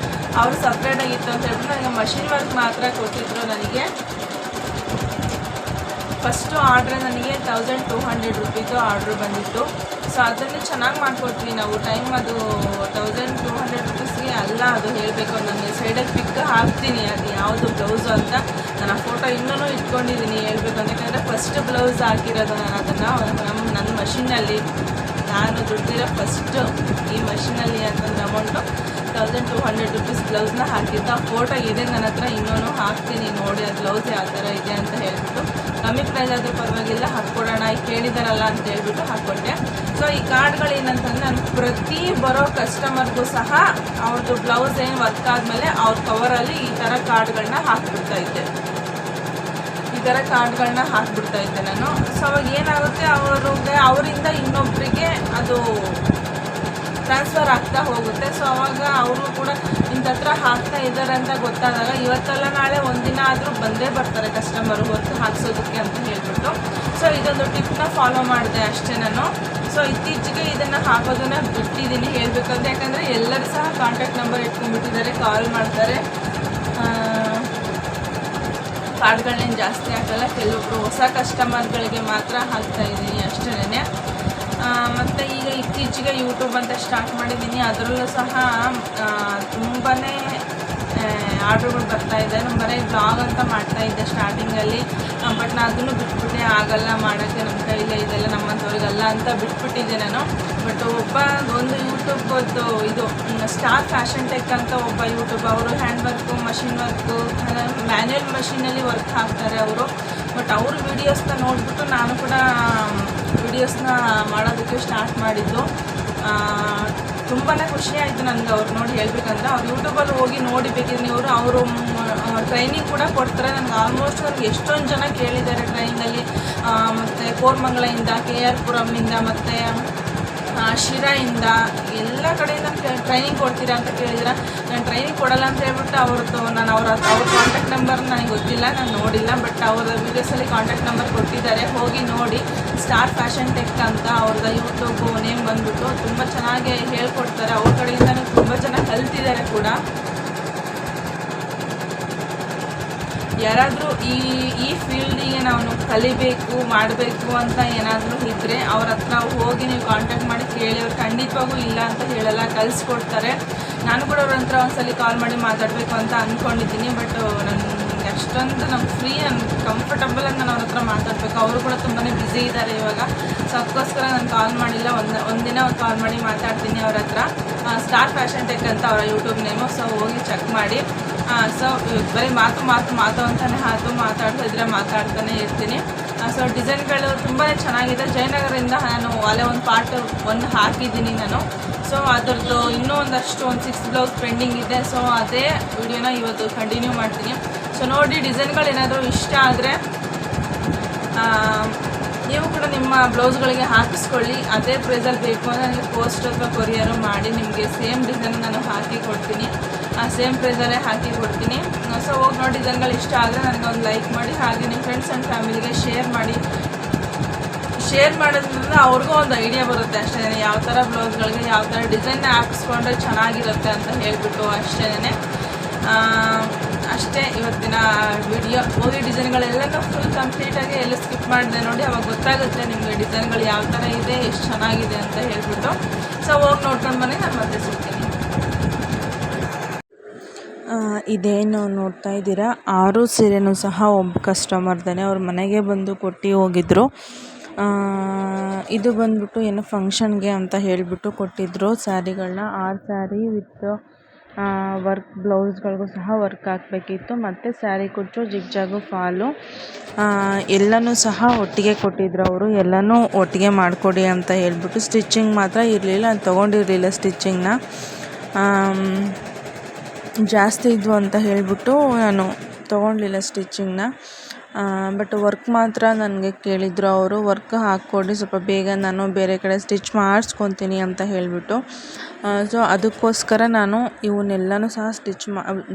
ಅವರು ಸಪ್ರೇಟಾಗಿತ್ತು ಅಂತ ಹೇಳ್ಬಿಟ್ಟು ನನಗೆ ಮಷಿನ್ ವರ್ಕ್ ಮಾತ್ರ ಕೊಟ್ಟಿದ್ರು. ನನಗೆ ಫಸ್ಟು ಆರ್ಡ್ರ್ ನನಗೆ 1200 ರುಪೀದು ಆರ್ಡ್ರ್ ಬಂದಿತ್ತು. ಸೊ ಅದನ್ನು ಚೆನ್ನಾಗಿ ಮಾಡಿಕೊಟ್ವಿ ನಾವು. ಟೈಮ್ ಅದು 1200 ರುಪೀಸ್ಗೆ ಅಲ್ಲ, ಅದು ಹೇಳಬೇಕು. ನಾನು ಸೈಡಲ್ಲಿ ಪಿಕ್ ಹಾಕ್ತೀನಿ ಅದು ಯಾವುದು ಬ್ಲೌಸು ಅಂತ. ನಾನು ಆ ಫೋಟೋ ಇನ್ನೂ ಇಟ್ಕೊಂಡಿದ್ದೀನಿ ಹೇಳಬೇಕು ಅಂತ. ಯಾಕಂದರೆ ಫಸ್ಟ್ ಬ್ಲೌಸ್ ಹಾಕಿರೋದು ನಾನು ಅದನ್ನು ನನ್ನ ಮಷಿನಲ್ಲಿ. ನಾನು ದುಡ್ಡಿರೋ ಫಸ್ಟು ಈ ಮಷಿನಲ್ಲಿ ಅಂತಂದ್ರೆ ಅಮೌಂಟು 1200 ರುಪೀಸ್ ಬ್ಲೌಸ್ನ ಹಾಕಿದ್ದು. ಆ ಫೋಟೋ ಇದೆ ನನ್ನ ಹತ್ರ, ಇನ್ನೂ ಹಾಕ್ತೀನಿ ನೋಡಿ ಆ ಬ್ಲೌಸ್ ಯಾವ ಥರ ಇದೆ ಅಂತ ಹೇಳ್ಬಿಟ್ಟು. ಕಮ್ಮಿ ಪ್ರೈಸ್ ಆದರೂ ಪರವಾಗಿಲ್ಲ ಹಾಕ್ಕೊಡೋಣ, ಕೇಳಿದಾರಲ್ಲ ಅಂತ ಹೇಳ್ಬಿಟ್ಟು ಹಾಕ್ಕೊಟ್ಟೆ. ಸೊ ಈ ಕಾರ್ಡ್ಗಳು ಏನಂತಂದರೆ, ನಾನು ಪ್ರತಿ ಬರೋ ಕಸ್ಟಮರ್ಗೂ ಸಹ ಅವ್ರದ್ದು ಬ್ಲೌಸ್ ಏನು ವರ್ಕ್ ಆದಮೇಲೆ ಅವ್ರ ಕವರಲ್ಲಿ ಈ ಥರ ಕಾರ್ಡ್ಗಳನ್ನ ಹಾಕ್ಬಿಡ್ತಾಯಿದ್ದೆ. ಈ ಥರ ಕಾರ್ಡ್ಗಳನ್ನ ಹಾಕ್ಬಿಡ್ತಾಯಿದ್ದೆ ನಾನು. ಸೊ ಅವಾಗ ಏನಾಗುತ್ತೆ, ಅವರಿಂದ ಇನ್ನೊಬ್ಬರಿಗೆ ಅದು ಟ್ರಾನ್ಸ್ಫರ್ ಆಗ್ತಾ ಹೋಗುತ್ತೆ. ಸೊ ಅವಾಗ ಅವರು ಕೂಡ ಇಂಥ ಹತ್ರ ಹಾಕ್ತಾ ಇದ್ದಾರೆ ಅಂತ ಗೊತ್ತಾದಾಗ ಇವತ್ತಲ್ಲ ನಾಳೆ ಒಂದಿನ ಆದರೂ ಬಂದೇ ಬರ್ತಾರೆ ಕಸ್ಟಮರು ಹೊತ್ತು ಹಾಕ್ಸೋದಕ್ಕೆ ಅಂತ ಹೇಳ್ಬಿಟ್ಟು. ಸೊ ಇದೊಂದು ಟಿಪ್ನ ಫಾಲೋ ಮಾಡಿದೆ ಅಷ್ಟೇ ನಾನು. ಸೊ ಇತ್ತೀಚೆಗೆ ಇದನ್ನು ಹಾಕೋದನ್ನು ಬಿಟ್ಟಿದ್ದೀನಿ ಹೇಳಬೇಕಂದ್ರೆ. ಯಾಕಂದರೆ ಎಲ್ಲರೂ ಸಹ ಕಾಂಟ್ಯಾಕ್ಟ್ ನಂಬರ್ ಇಟ್ಕೊಂಡ್ಬಿಟ್ಟಿದ್ದಾರೆ, ಕಾಲ್ ಮಾಡ್ತಾರೆ. ಕಾರ್ಡ್ಗಳನ್ನೇನು ಜಾಸ್ತಿ ಹಾಕಲ್ಲ, ಕೆಲವೊಬ್ಬರು ಹೊಸ ಕಸ್ಟಮರ್ಗಳಿಗೆ ಮಾತ್ರ ಹಾಕ್ತಾಯಿದ್ದೀನಿ ಅಷ್ಟೇ. ಮತ್ತು ಈಗ ಇತ್ತೀಚೆಗೆ ಯೂಟ್ಯೂಬ್ ಅಂತ ಸ್ಟಾರ್ಟ್ ಮಾಡಿದ್ದೀನಿ. ಅದರಲ್ಲೂ ಸಹ ತುಂಬಾ ಆರ್ಡ್ರುಗಳು ಬರ್ತಾಯಿದೆ. ನಮ್ಮ ಮನೆಗೆ ಬ್ಲಾಗ್ ಅಂತ ಮಾಡ್ತಾಯಿದ್ದೆ ಸ್ಟಾರ್ಟಿಂಗಲ್ಲಿ, ಬಟ್ ನಾನು ಅದನ್ನು ಬಿಟ್ಬಿಟ್ಟೆ. ಆಗಲ್ಲ ಮಾಡೋಕ್ಕೆ, ನಮ್ಮ ಕೈಲೇ ಇದೆಲ್ಲ ನಮ್ಮಂಥವ್ರಿಗಲ್ಲ ಅಂತ ಬಿಟ್ಬಿಟ್ಟಿದ್ದೆ ನಾನು. ಬಟ್ ಒಂದು ಯೂಟ್ಯೂಬದ್ದು ಇದು ಸ್ಟಾರ್ ಫ್ಯಾಷನ್ ಟೆಕ್ ಅಂತ ಒಬ್ಬ ಯೂಟ್ಯೂಬ್, ಅವರು hand work, machine work, manual ಮಷಿನಲ್ಲಿ ವರ್ಕ್ ಹಾಕ್ತಾರೆ ಅವರು. ಬಟ್ ಅವ್ರ ವೀಡಿಯೋಸ್ನ ನೋಡಿಬಿಟ್ಟು ನಾನು ಕೂಡ ವೀಡಿಯೋಸ್ನ ಮಾಡೋದಕ್ಕೆ ಸ್ಟಾರ್ಟ್ ಮಾಡಿದ್ದು. ತುಂಬಾ ಖುಷಿ ಆಯಿತು ನನಗೆ ಅವ್ರು ನೋಡಿ ಹೇಳ್ಬೇಕಂದ್ರೆ. ಅವ್ರು ಯೂಟ್ಯೂಬಲ್ಲಿ ಹೋಗಿ ನೋಡಿ ಬೇಕಿದ್ರೆ ಅವರು ಟ್ರೈನಿಂಗ್ ಕೂಡ ಕೊಡ್ತಾರೆ. ನನಗೆ ಆಲ್ಮೋಸ್ಟ್ ಅವ್ರಿಗೆ ಎಷ್ಟೊಂದು ಜನ ಕೇಳಿದ್ದಾರೆ ಟ್ರೈನಲ್ಲಿ, ಮತ್ತು ಕೋರಮಂಗಲದಿಂದ, KR ಪುರಮಿಂದ, ಮತ್ತು ಶಿರಾಯಿಂದ, ಎಲ್ಲ ಕಡೆಯಿಂದ ಟ್ರೈನಿಂಗ್ ಕೊಡ್ತೀರಾ ಅಂತ ಕೇಳಿದ್ರೆ, ನಾನು ಟ್ರೈನಿಂಗ್ ಕೊಡಲ್ಲ ಅಂತ ಹೇಳ್ಬಿಟ್ಟು ಅವ್ರ ಕಾಂಟ್ಯಾಕ್ಟ್ ನಂಬರ್ ನನಗೆ ಗೊತ್ತಿಲ್ಲ, ನಾನು ನೋಡಿಲ್ಲ. ಬಟ್ ಅವರ ವೀಡಿಯೋಸಲ್ಲಿ ಕಾಂಟ್ಯಾಕ್ಟ್ ನಂಬರ್ ಕೊಟ್ಟಿದ್ದಾರೆ, ಹೋಗಿ ನೋಡಿ. ಸ್ಟಾರ್ ಫ್ಯಾಷನ್ ಟೆಕ್ ಅಂತ ಅವ್ರದ್ದು ಯೂಟ್ಯೂಬ್ ನೇಮ್ ಬಂದ್ಬಿಟ್ಟು ತುಂಬ ಚೆನ್ನಾಗಿ ಹೇಳ್ಕೊಡ್ತಾರೆ. ಅವ್ರ ಕಡೆಯಿಂದನೂ ತುಂಬ ಜನ ಕಲ್ತಿದ್ದಾರೆ ಕೂಡ. ಯಾರಾದರೂ ಈ ಫೀಲ್ಡಿಗೆ ನಾವು ಕಲಿಬೇಕು ಮಾಡಬೇಕು ಅಂತ ಏನಾದರೂ ಇದ್ದರೆ ಅವ್ರ ಹತ್ರ ಹೋಗಿ ನೀವು ಕಾಂಟ್ಯಾಕ್ಟ್ ಮಾಡಿ ಕೇಳಿ. ಅವ್ರು ಖಂಡಿತವಾಗೂ ಇಲ್ಲ ಅಂತ ಹೇಳಲ್ಲ, ಕಲಿಸ್ಕೊಡ್ತಾರೆ. ನಾನು ಕೂಡ ಅವ್ರ ಹತ್ರ ಒಂದ್ಸಲ ಕಾಲ್ ಮಾಡಿ ಮಾತಾಡಬೇಕು ಅಂತ ಅಂದ್ಕೊಂಡಿದ್ದೀನಿ. ಬಟ್ ನನಗೆ ಅಷ್ಟೊಂದು ಫ್ರೀ, ಕಂಫರ್ಟಬಲ್ ಅಂತ ನಾನು ಅವ್ರ ಹತ್ರ ಮಾತಾಡಬೇಕು. ಅವರು ಕೂಡ ತುಂಬಾ ಬ್ಯುಸಿ ಇದ್ದಾರೆ ಇವಾಗ, ಸೊ ಅದಕ್ಕೋಸ್ಕರ ನಾನು ಕಾಲ್ ಮಾಡಿಲ್ಲ. ಒಂದಿನ ಕಾಲ್ ಮಾಡಿ ಮಾತಾಡ್ತೀನಿ ಅವ್ರ ಹತ್ರ. ಸ್ಟಾರ್ ಫ್ಯಾಷನ್ ಟೆಕ್ ಅಂತ ಅವರ ಯೂಟ್ಯೂಬ್ ನೇಮು, ಸೊ ಹೋಗಿ ಚೆಕ್ ಮಾಡಿ. ಸೊ ಬರೀ ಮಾತು ಅಂತಲೇ ಮಾತಾಡ್ತಾ ಮಾತಾಡ್ತಾನೆ ಇರ್ತೀನಿ. ಸೊ ಡಿಸೈನ್ಗಳು ತುಂಬಾ ಚೆನ್ನಾಗಿದೆ. ಜಯನಗರದಿಂದ ನಾನು ಅಲ್ಲೇ ಒಂದು ಪಾರ್ಟ್ 1 ಹಾಕಿದ್ದೀನಿ ನಾನು. ಸೊ ಅದರದ್ದು ಇನ್ನೂ ಒಂದು 6 ಬ್ಲೌಸ್ ಪೆಂಡಿಂಗ್ ಇದೆ. ಸೊ ಅದೇ ವಿಡಿಯೋನ ಇವತ್ತು ಕಂಟಿನ್ಯೂ ಮಾಡ್ತೀನಿ. ಸೊ ನೋಡಿ, ಡಿಸೈನ್ಗಳು ಏನಾದರೂ ಇಷ್ಟ ಆದರೆ ನೀವು ಕೂಡ ನಿಮ್ಮ ಬ್ಲೌಸ್ಗಳಿಗೆ ಹಾಕಿಸ್ಕೊಳ್ಳಿ. ಅದೇ ಪ್ರೈಸಲ್ಲಿ ಬೇಕು ಅಂದರೆ ನನಗೆ ಪೋಸ್ಟ್ ಅಥವಾ ಕೊರಿಯರು ಮಾಡಿ ನಿಮಗೆ ಸೇಮ್ ಡಿಸೈನ್ ನಾನು ಹಾಕಿ ಕೊಡ್ತೀನಿ, ಸೇಮ್ ಪ್ರೈಸಲ್ಲೇ ಹಾಕಿ ಕೊಡ್ತೀನಿ. ಸೊ ಹೋಗಿ ನೋಡಿ, ಡಿಸೈನ್ಗಳು ಇಷ್ಟ ಆದರೆ ನನಗೆ ಒಂದು ಲೈಕ್ ಮಾಡಿ, ಹಾಗೆ ನಿಮ್ಮ ಫ್ರೆಂಡ್ಸ್ ಆ್ಯಂಡ್ ಫ್ಯಾಮಿಲಿಗೆ ಶೇರ್ ಮಾಡಿ. ಶೇರ್ ಮಾಡೋದ್ರಿಂದ ಅವ್ರಿಗೂ ಒಂದು ಐಡಿಯಾ ಬರುತ್ತೆ ಅಷ್ಟೇ, ಯಾವ ಥರ ಬ್ಲೌಸ್ಗಳಿಗೆ ಯಾವ ಥರ ಡಿಸೈನ್ನ ಹಾಕಿಸ್ಕೊಂಡ್ರೆ ಚೆನ್ನಾಗಿರುತ್ತೆ ಅಂತ ಹೇಳಿಬಿಟ್ಟು ಅಷ್ಟೇ ಇವತ್ತಿನ ವಿಡಿಯೋ. ಹೋಗಿ ಡಿಸೈನ್ಗಳೆಲ್ಲನೂ ಫುಲ್ ಕಂಪ್ಲೀಟಾಗಿ ಎಲ್ಲ ಸ್ಕಿಪ್ ಮಾಡಿದೆ ನೋಡಿ, ಅವಾಗ ಗೊತ್ತಾಗುತ್ತೆ ನಿಮಗೆ ಡಿಸೈನ್ಗಳು ಯಾವ ಥರ ಇದೆ, ಎಷ್ಟು ಚೆನ್ನಾಗಿದೆ ಅಂತ ಹೇಳ್ಬಿಟ್ಟು. ಸೊ ಹೋಗಿ ನೋಡ್ಕೊಂಡು ಬನ್ನಿ, ನಾನು ಮತ್ತೆ ಸಿಗ್ತೀನಿ. ಇದೇನು ನೋಡ್ತಾ ಇದ್ದೀರಾ, 6 ಸೀರೆನೂ ಸಹ ಒಬ್ಬ ಕಸ್ಟಮರ್ದಾನೆ ಅವ್ರ ಮನೆಗೆ ಬಂದು ಕೊಟ್ಟು ಹೋಗಿದ್ರು. ಇದು ಬಂದ್ಬಿಟ್ಟು ಏನೋ ಫಂಕ್ಷನ್ಗೆ ಅಂತ ಹೇಳಿಬಿಟ್ಟು ಕೊಟ್ಟಿದ್ದರು ಸ್ಯಾರಿಗಳನ್ನ. 6 ಸ್ಯಾರಿ ವಿತ್ ವರ್ಕ್, ಬ್ಲೌಸ್ಗಳಿಗೂ ಸಹ ವರ್ಕ್ ಹಾಕಬೇಕಿತ್ತು. ಮತ್ತು ಸ್ಯಾರಿ ಕುಚ್ಚು, ಜಿಗ್ಜಾಗು, ಫಾಲು ಎಲ್ಲನೂ ಸಹ ಒಟ್ಟಿಗೆ ಕೊಟ್ಟಿದ್ರು ಅವರು. ಎಲ್ಲನೂ ಒಟ್ಟಿಗೆ ಮಾಡಿಕೊಡಿ ಅಂತ ಹೇಳ್ಬಿಟ್ಟು. ಸ್ಟಿಚ್ಚಿಂಗ್ ಮಾತ್ರ ಇರಲಿಲ್ಲ, ನಾನು ತೊಗೊಂಡಿರಲಿಲ್ಲ ಸ್ಟಿಚ್ಚಿಂಗ್ನ. ಜಾಸ್ತಿ ಇದ್ವು ಅಂತ ಹೇಳಿಬಿಟ್ಟು ನಾನು ತೊಗೊಳ್ಲಿಲ್ಲ ಸ್ಟಿಚ್ಚಿಂಗ್ನ. ಬಟ್ ವರ್ಕ್ ಮಾತ್ರ ನನಗೆ ಕೇಳಿದರು ಅವರು. ವರ್ಕ್ ಹಾಕ್ಕೊಡಿ ಸ್ವಲ್ಪ ಬೇಗ, ನಾನು ಬೇರೆ ಕಡೆ ಸ್ಟಿಚ್ ಮಾಡಿಸ್ಕೊತೀನಿ ಅಂತ ಹೇಳಿಬಿಟ್ಟು. ಸೊ ಅದಕ್ಕೋಸ್ಕರ ನಾನು ಇವನ್ನೆಲ್ಲನೂ ಸಹ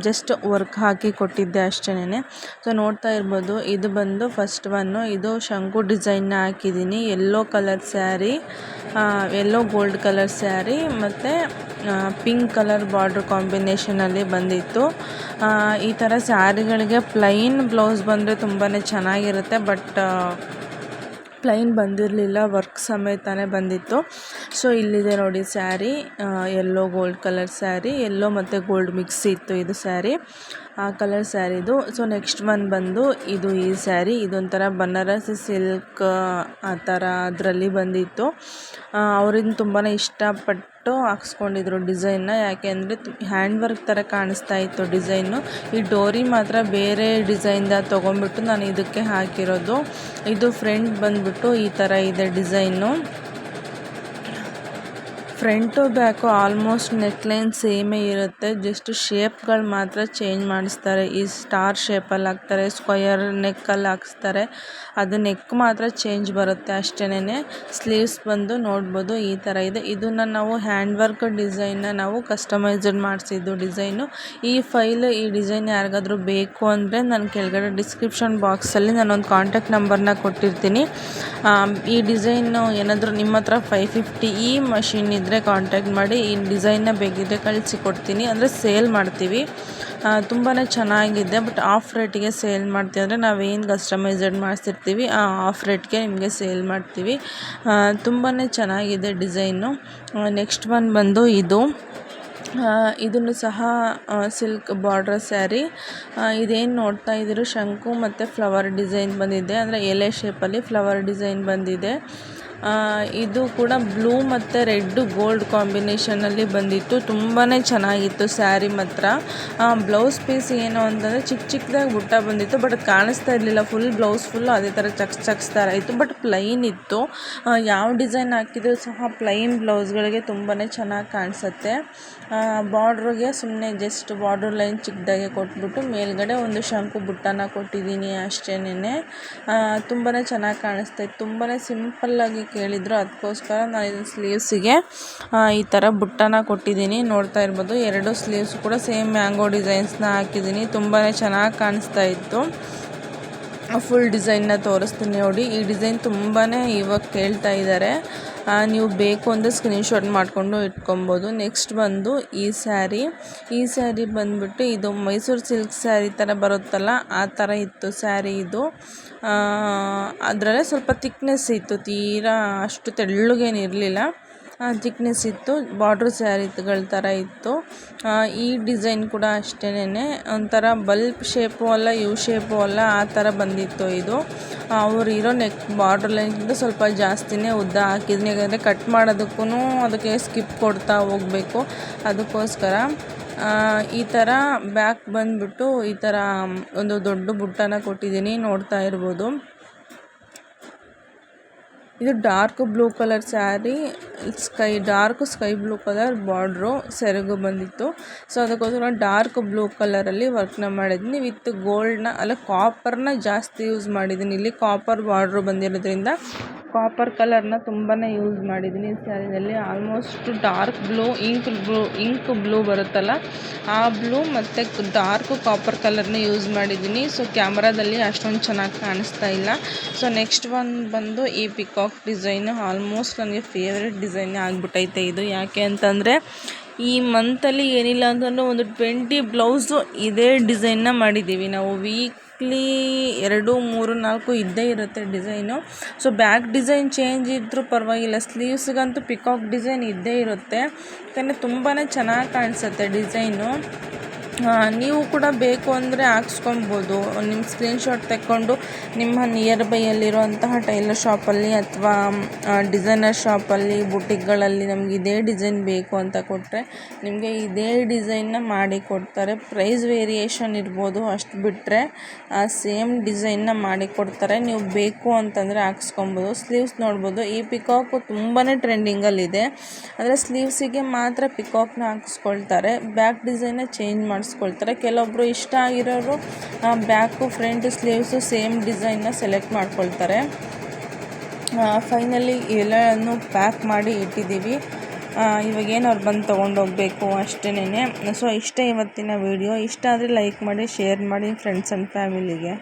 ಜಸ್ಟ್ ವರ್ಕ್ ಹಾಕಿ ಕೊಟ್ಟಿದ್ದೆ ಅಷ್ಟೇ. ಸೊ ನೋಡ್ತಾ ಇರ್ಬೋದು, ಇದು ಬಂದು ಫಸ್ಟ್ ಒನ್ನು. ಇದು ಶಂಕು ಡಿಸೈನ್ನ ಹಾಕಿದ್ದೀನಿ. Yellow colour sari, yellow gold colour sari, ಮತ್ತು ಪಿಂಕ್ ಕಲರ್ ಬಾರ್ಡ್ರ್ ಕಾಂಬಿನೇಷನಲ್ಲಿ ಬಂದಿತ್ತು. ಈ ಥರ ಸ್ಯಾರಿಗಳಿಗೆ ಪ್ಲೈನ್ ಬ್ಲೌಸ್ ಬಂದರೆ ತುಂಬಾ ಚೆನ್ನಾಗಿರುತ್ತೆ. ಬಟ್ ಪ್ಲೈನ್ ಬಂದಿರಲಿಲ್ಲ, ವರ್ಕ್ ಸಮೇತನೇ ಬಂದಿತ್ತು. ಸೊ ಇಲ್ಲಿದೆ ನೋಡಿ sari, yellow gold colour sari, yellow ಮತ್ತು ಗೋಲ್ಡ್ ಮಿಕ್ಸ್ ಇತ್ತು ಇದು ಸ್ಯಾರಿ, ಆ ಕಲರ್ ಸ್ಯಾರಿದು. ಸೊ ನೆಕ್ಸ್ಟ್ ಒನ್ ಬಂದು ಇದು ಈ ಸ್ಯಾರಿ. ಇದೊಂಥರ ಬನಾರಸಿ ಸಿಲ್ಕ್ ಆ ಥರ ಅದರಲ್ಲಿ ಬಂದಿತ್ತು. ಅವರಿಂದ ತುಂಬಾ ಇಷ್ಟಪಟ್ಟು ಹಾಕ್ಸ್ಕೊಂಡಿದ್ರು ಡಿಸೈನ್ನ. ಯಾಕೆ ಅಂದರೆ ಹ್ಯಾಂಡ್ ವರ್ಕ್ ಥರ ಕಾಣಿಸ್ತಾ ಇತ್ತು ಡಿಸೈನು. ಈ ಡೋರಿ ಮಾತ್ರ ಬೇರೆ ಡಿಸೈನ್ದ ತೊಗೊಂಡ್ಬಿಟ್ಟು ನಾನು ಇದಕ್ಕೆ ಹಾಕಿರೋದು. ಇದು ಫ್ರಂಟ್ ಬಂದ್ಬಿಟ್ಟು ಈ ಥರ ಇದೆ design. Front back almost neckline ಸೇಮೇ ಇರುತ್ತೆ, ಜಸ್ಟ್ ಶೇಪ್ಗಳು ಮಾತ್ರ ಚೇಂಜ್ ಮಾಡಿಸ್ತಾರೆ. ಈ ಸ್ಟಾರ್ ಶೇಪಲ್ಲಿ ಹಾಕ್ತಾರೆ, ಸ್ಕ್ವಯರ್ ನೆಕ್ಕಲ್ಲಿ ಹಾಕಿಸ್ತಾರೆ, ಅದು ನೆಕ್ ಮಾತ್ರ ಚೇಂಜ್ ಬರುತ್ತೆ ಅಷ್ಟೇ. ಸ್ಲೀವ್ಸ್ ಬಂದು ನೋಡ್ಬೋದು ಈ ಥರ ಇದೆ. ಇದನ್ನು ನಾವು ಹ್ಯಾಂಡ್ ವರ್ಕ್ ಡಿಸೈನ್ನ ನಾವು ಕಸ್ಟಮೈಸ್ಡ್ ಮಾಡಿಸಿದ್ದು ಡಿಸೈನು. ಈ ಡಿಸೈನ್ ಯಾರಿಗಾದರೂ ಬೇಕು ಅಂದರೆ ನಾನು ಕೆಳಗಡೆ ಡಿಸ್ಕ್ರಿಪ್ಷನ್ ಬಾಕ್ಸಲ್ಲಿ ನಾನೊಂದು ಕಾಂಟ್ಯಾಕ್ಟ್ ನಂಬರ್ನ ಕೊಟ್ಟಿರ್ತೀನಿ. ಈ ಡಿಸೈನು ಏನಾದರೂ ನಿಮ್ಮ ಹತ್ರ 550 ಈ ಮಷಿನ್ ಇದ್ದರೆ ಕಾಂಟ್ಯಾಕ್ಟ್ ಮಾಡಿ, ಈ ಡಿಸೈನ್ನ ಬೇಕಿದ್ರೆ ಕಳಿಸಿಕೊಡ್ತೀನಿ. ಅಂದರೆ ಸೇಲ್ ಮಾಡ್ತೀವಿ, ತುಂಬಾ ಚೆನ್ನಾಗಿದೆ. ಬಟ್ ಆಫ್ ರೇಟಿಗೆ ಸೇಲ್ ಮಾಡ್ತೀವಿ, ಅಂದರೆ ನಾವೇನು ಕಸ್ಟಮೈಸ್ಡ್ ಮಾಡಿಸಿರ್ತೀವಿ ಆ ಆಫ್ ರೇಟ್ಗೆ ನಿಮಗೆ ಸೇಲ್ ಮಾಡ್ತೀವಿ. ತುಂಬಾ ಚೆನ್ನಾಗಿದೆ ಡಿಸೈನು. ನೆಕ್ಸ್ಟ್ ಒನ್ ಬಂದು ಇದು ಇದನ್ನು ಸಹ ಸಿಲ್ಕ್ ಬಾರ್ಡರ್ ಸ್ಯಾರಿ. ಇದೇನು ನೋಡ್ತಾ ಇದ್ದೀರೋ ಶಂಕು ಮತ್ತು ಫ್ಲವರ್ ಡಿಸೈನ್ ಬಂದಿದೆ, ಅಂದರೆ ಎಲೆ ಶೇಪಲ್ಲಿ ಫ್ಲವರ್ ಡಿಸೈನ್ ಬಂದಿದೆ. ಇದು ಕೂಡ ಬ್ಲೂ ಮತ್ತು ರೆಡ್ ಗೋಲ್ಡ್ ಕಾಂಬಿನೇಷನಲ್ಲಿ ಬಂದಿತ್ತು. ತುಂಬಾ ಚೆನ್ನಾಗಿತ್ತು ಸ್ಯಾರಿ ಮಾತ್ರ. ಬ್ಲೌಸ್ ಪೀಸ್ ಏನು ಅಂತಂದರೆ ಚಿಕ್ಕ ಚಿಕ್ಕದಾಗಿ ಬುಟ್ಟ ಬಂದಿತ್ತು, ಬಟ್ ಅದು ಕಾಣಿಸ್ತಾ ಇರಲಿಲ್ಲ. ಬ್ಲೌಸ್ ಫುಲ್ಲು ಅದೇ ಥರ ಚಕ್ಸ್ ಥರ ಇತ್ತು, ಬಟ್ ಪ್ಲೈನ್ ಇತ್ತು. ಯಾವ ಡಿಸೈನ್ ಹಾಕಿದರೂ ಸಹ ಪ್ಲೈನ್ ಬ್ಲೌಸ್ಗಳಿಗೆ ತುಂಬಾ ಚೆನ್ನಾಗಿ ಕಾಣಿಸುತ್ತೆ. ಬಾರ್ಡ್ರಿಗೆ ಸುಮ್ಮನೆ ಜಸ್ಟ್ ಬಾರ್ಡರ್ ಲೈನ್ ಚಿಕ್ಕದಾಗೆ ಕೊಟ್ಬಿಟ್ಟು ಮೇಲ್ಗಡೆ ಒಂದು ಶಂಕು ಬುಟ್ಟನ ಕೊಟ್ಟಿದ್ದೀನಿ ಅಷ್ಟೇನೆ. ತುಂಬಾ ಚೆನ್ನಾಗಿ ಕಾಣಿಸ್ತಾ ಇತ್ತು. ತುಂಬಾ ಸಿಂಪಲ್ಲಾಗಿ ಕೇಳಿದ್ರು, ಅದಕ್ಕೋಸ್ಕರ ನಾನು ಇದನ್ನು ಸ್ಲೀವ್ಸಿಗೆ ಈ ಥರ ಬುಟ್ಟನ ಕೊಟ್ಟಿದ್ದೀನಿ. ನೋಡ್ತಾ ಇರ್ಬೋದು, ಎರಡು ಸ್ಲೀವ್ಸ್ ಕೂಡ ಸೇಮ್ ಮ್ಯಾಂಗೋ ಡಿಸೈನ್ಸ್ನ ಹಾಕಿದ್ದೀನಿ. ತುಂಬಾ ಚೆನ್ನಾಗಿ ಕಾಣಿಸ್ತಾ ಇತ್ತು. ಫುಲ್ ಡಿಸೈನ್ನ ತೋರಿಸ್ತೀನಿ ನೋಡಿ. ಈ ಡಿಸೈನ್ ತುಂಬಾ ಇವಾಗ ಕೇಳ್ತಾ ಇದ್ದಾರೆ. ನೀವು ಬೇಕು ಅಂದರೆ ಸ್ಕ್ರೀನ್ಶಾಟ್ ಮಾಡಿಕೊಂಡು ಇಟ್ಕೊಬೋದು. ನೆಕ್ಸ್ಟ್ ಬಂದು ಈ ಸ್ಯಾರಿ ಬಂದುಬಿಟ್ಟು ಇದು ಮೈಸೂರು ಸಿಲ್ಕ್ ಸ್ಯಾರಿ ಥರ ಬರುತ್ತಲ್ಲ, ಆ ಥರ ಇತ್ತು ಸ್ಯಾರಿ ಇದು. ಅದರಲ್ಲೇ ಸ್ವಲ್ಪ ಥಿಕ್ನೆಸ್ ಇತ್ತು, ತೀರಾ ಅಷ್ಟು ತೆಳ್ಳಗೇನಿರಲಿಲ್ಲ, ಥಿಕ್ನೆಸ್ ಇತ್ತು. ಬಾರ್ಡ್ರ್ ಸ್ಯಾರಿಗಳ ಥರ ಇತ್ತು. ಈ ಡಿಸೈನ್ ಕೂಡ ಅಷ್ಟೇನೆ, ಒಂಥರ ಬಲ್ಬ್ ಶೇಪು ಅಲ್ಲ, ಯು ಶೇಪು ಅಲ್ಲ, ಆ ಥರ ಬಂದಿತ್ತು ಇದು. ಅವ್ರು ಇರೋ ನೆಕ್ ಬಾರ್ಡ್ರ್ ಲೈನ್ಗಿಂತ ಸ್ವಲ್ಪ ಜಾಸ್ತಿನೇ ಉದ್ದ ಹಾಕಿದ್ದೀನಿ, ಯಾಕಂದರೆ ಕಟ್ ಮಾಡೋದಕ್ಕೂ ಅದಕ್ಕೆ ಸ್ಕಿಪ್ ಕೊಡ್ತಾ ಹೋಗಬೇಕು, ಅದಕ್ಕೋಸ್ಕರ. ಈ ಥರ ಬ್ಯಾಕ್ ಬಂದುಬಿಟ್ಟು ಈ ಥರ ಒಂದು ದೊಡ್ಡ ಬುಟ್ಟನ ಕೊಟ್ಟಿದ್ದೀನಿ, ನೋಡ್ತಾ ಇರ್ಬೋದು. ಇದು dark blue colour sari, dark sky blue colour border ಸೆರಗು ಬಂದಿತ್ತು. ಸೊ ಅದಕ್ಕೋಸ್ಕರ ಡಾರ್ಕ್ ಬ್ಲೂ ಕಲರಲ್ಲಿ ವರ್ಕ್ನ ಮಾಡಿದ್ದೀನಿ. ವಿತ್ ಗೋಲ್ಡ್ನ ಅಲ್ಲ ಕಾಪರ್ನ ಜಾಸ್ತಿ ಯೂಸ್ ಮಾಡಿದ್ದೀನಿ. ಇಲ್ಲಿ ಕಾಪರ್ ಬಾರ್ಡ್ರು ಬಂದಿರೋದ್ರಿಂದ ಕಾಪರ್ ಕಲರ್ನ ತುಂಬಾ ಯೂಸ್ ಮಾಡಿದ್ದೀನಿ ಈ ಸ್ಯಾರಿನಲ್ಲಿ. Almost dark blue, ink blue ಬರುತ್ತಲ್ಲ, ಆ ಬ್ಲೂ ಮತ್ತು ಡಾರ್ಕ್ ಕಾಪರ್ ಕಲರ್ನ ಯೂಸ್ ಮಾಡಿದ್ದೀನಿ. ಸೊ ಕ್ಯಾಮ್ರಾದಲ್ಲಿ ಅಷ್ಟೊಂದು ಚೆನ್ನಾಗಿ ಕಾಣಿಸ್ತಾ ಇಲ್ಲ. ಸೊ ನೆಕ್ಸ್ಟ್ ಬಂದು ಈ ಪಿಕಾಕ್ ಡಿಸೈನು ಆಲ್ಮೋಸ್ಟ್ ನನಗೆ ಫೇವ್ರೆಟ್ ಡಿಸೈನ್ ಆಗಿಬಿಟ್ಟೈತೆ ಇದು. ಯಾಕೆ ಅಂತಂದರೆ ಈ ಮಂತಲ್ಲಿ ಏನಿಲ್ಲ ಅಂತಂದರೆ ಒಂದು 20 ಬ್ಲೌಸು ಇದೇ ಡಿಸೈನ್ನ ಮಾಡಿದ್ದೀವಿ ನಾವು. ವೀಕ್ಲಿ 2, 3, 4 ಇದ್ದೇ ಇರುತ್ತೆ design. So back design change ಇದ್ದರೂ ಪರವಾಗಿಲ್ಲ, ಸ್ಲೀವ್ಸ್ಗಂತೂ ಪಿಕಾಕ್ ಡಿಸೈನ್ ಇದ್ದೇ ಇರುತ್ತೆ. ಯಾಕಂದರೆ ತುಂಬಾ ಚೆನ್ನಾಗಿ ಕಾಣಿಸುತ್ತೆ ಡಿಸೈನು. ನೀವು ಕೂಡ ಬೇಕು ಅಂದರೆ ಹಾಕ್ಸ್ಕೊಬೋದು. ನಿಮ್ಮ ಸ್ಕ್ರೀನ್ಶಾಟ್ ತೆಕ್ಕೊಂಡು ನಿಮ್ಮ ನಿಯರ್ ಬೈಯಲ್ಲಿರುವಂತಹ ಟೈಲರ್ ಶಾಪಲ್ಲಿ ಅಥವಾ ಡಿಸೈನರ್ ಶಾಪಲ್ಲಿ, ಬುಟಿಕ್ಗಳಲ್ಲಿ ನಮ್ಗೆ ಇದೇ ಡಿಸೈನ್ ಬೇಕು ಅಂತ ಕೊಟ್ಟರೆ ನಿಮಗೆ ಇದೇ ಡಿಸೈನ್ನ ಮಾಡಿ ಕೊಡ್ತಾರೆ. ಪ್ರೈಸ್ ವೇರಿಯೇಷನ್ ಇರ್ಬೋದು, ಅಷ್ಟು ಬಿಟ್ಟರೆ ಸೇಮ್ ಡಿಸೈನ್ನ ಮಾಡಿ ಕೊಡ್ತಾರೆ. ನೀವು ಬೇಕು ಅಂತಂದರೆ ಹಾಕ್ಸ್ಕೊಬೋದು. ಸ್ಲೀವ್ಸ್ ನೋಡ್ಬೋದು, ಈ ಪಿಕಾಕು ತುಂಬಾ ಟ್ರೆಂಡಿಂಗಲ್ಲಿದೆ. ಅಂದರೆ ಸ್ಲೀವ್ಸಿಗೆ ಮಾತ್ರ ಪಿಕಾಕ್ನ ಹಾಕ್ಸ್ಕೊಳ್ತಾರೆ, ಬ್ಯಾಕ್ ಡಿಸೈನ್ನ ಚೇಂಜ್ ಮಾಡಿಸ್ಕೊಳ್ತಾರೆ. ಕೆಲವೊಬ್ಬರು ಇಷ್ಟ ಆಗಿರೋರು ಬ್ಯಾಕು ಫ್ರಂಟ್ ಸ್ಲೀವ್ಸು ಸೇಮ್ ಡಿಸೈನ್ನ ಸೆಲೆಕ್ಟ್ ಮಾಡ್ಕೊಳ್ತಾರೆ. ಫೈನಲಿ ಎಲ್ಲನೂ ಪ್ಯಾಕ್ ಮಾಡಿ ಇಟ್ಟಿದ್ದೀವಿ. ಇವಾಗೇನು ಅವ್ರು ಬಂದು ತೊಗೊಂಡೋಗಬೇಕು ಅಷ್ಟೇನೆ. ಸೊ ಇಷ್ಟೇ ಇವತ್ತಿನ ವಿಡಿಯೋ. ಇಷ್ಟ ಆದರೆ ಲೈಕ್ ಮಾಡಿ, ಶೇರ್ ಮಾಡಿ ಫ್ರೆಂಡ್ಸ್ ಆ್ಯಂಡ್ ಫ್ಯಾಮಿಲಿಗೆ.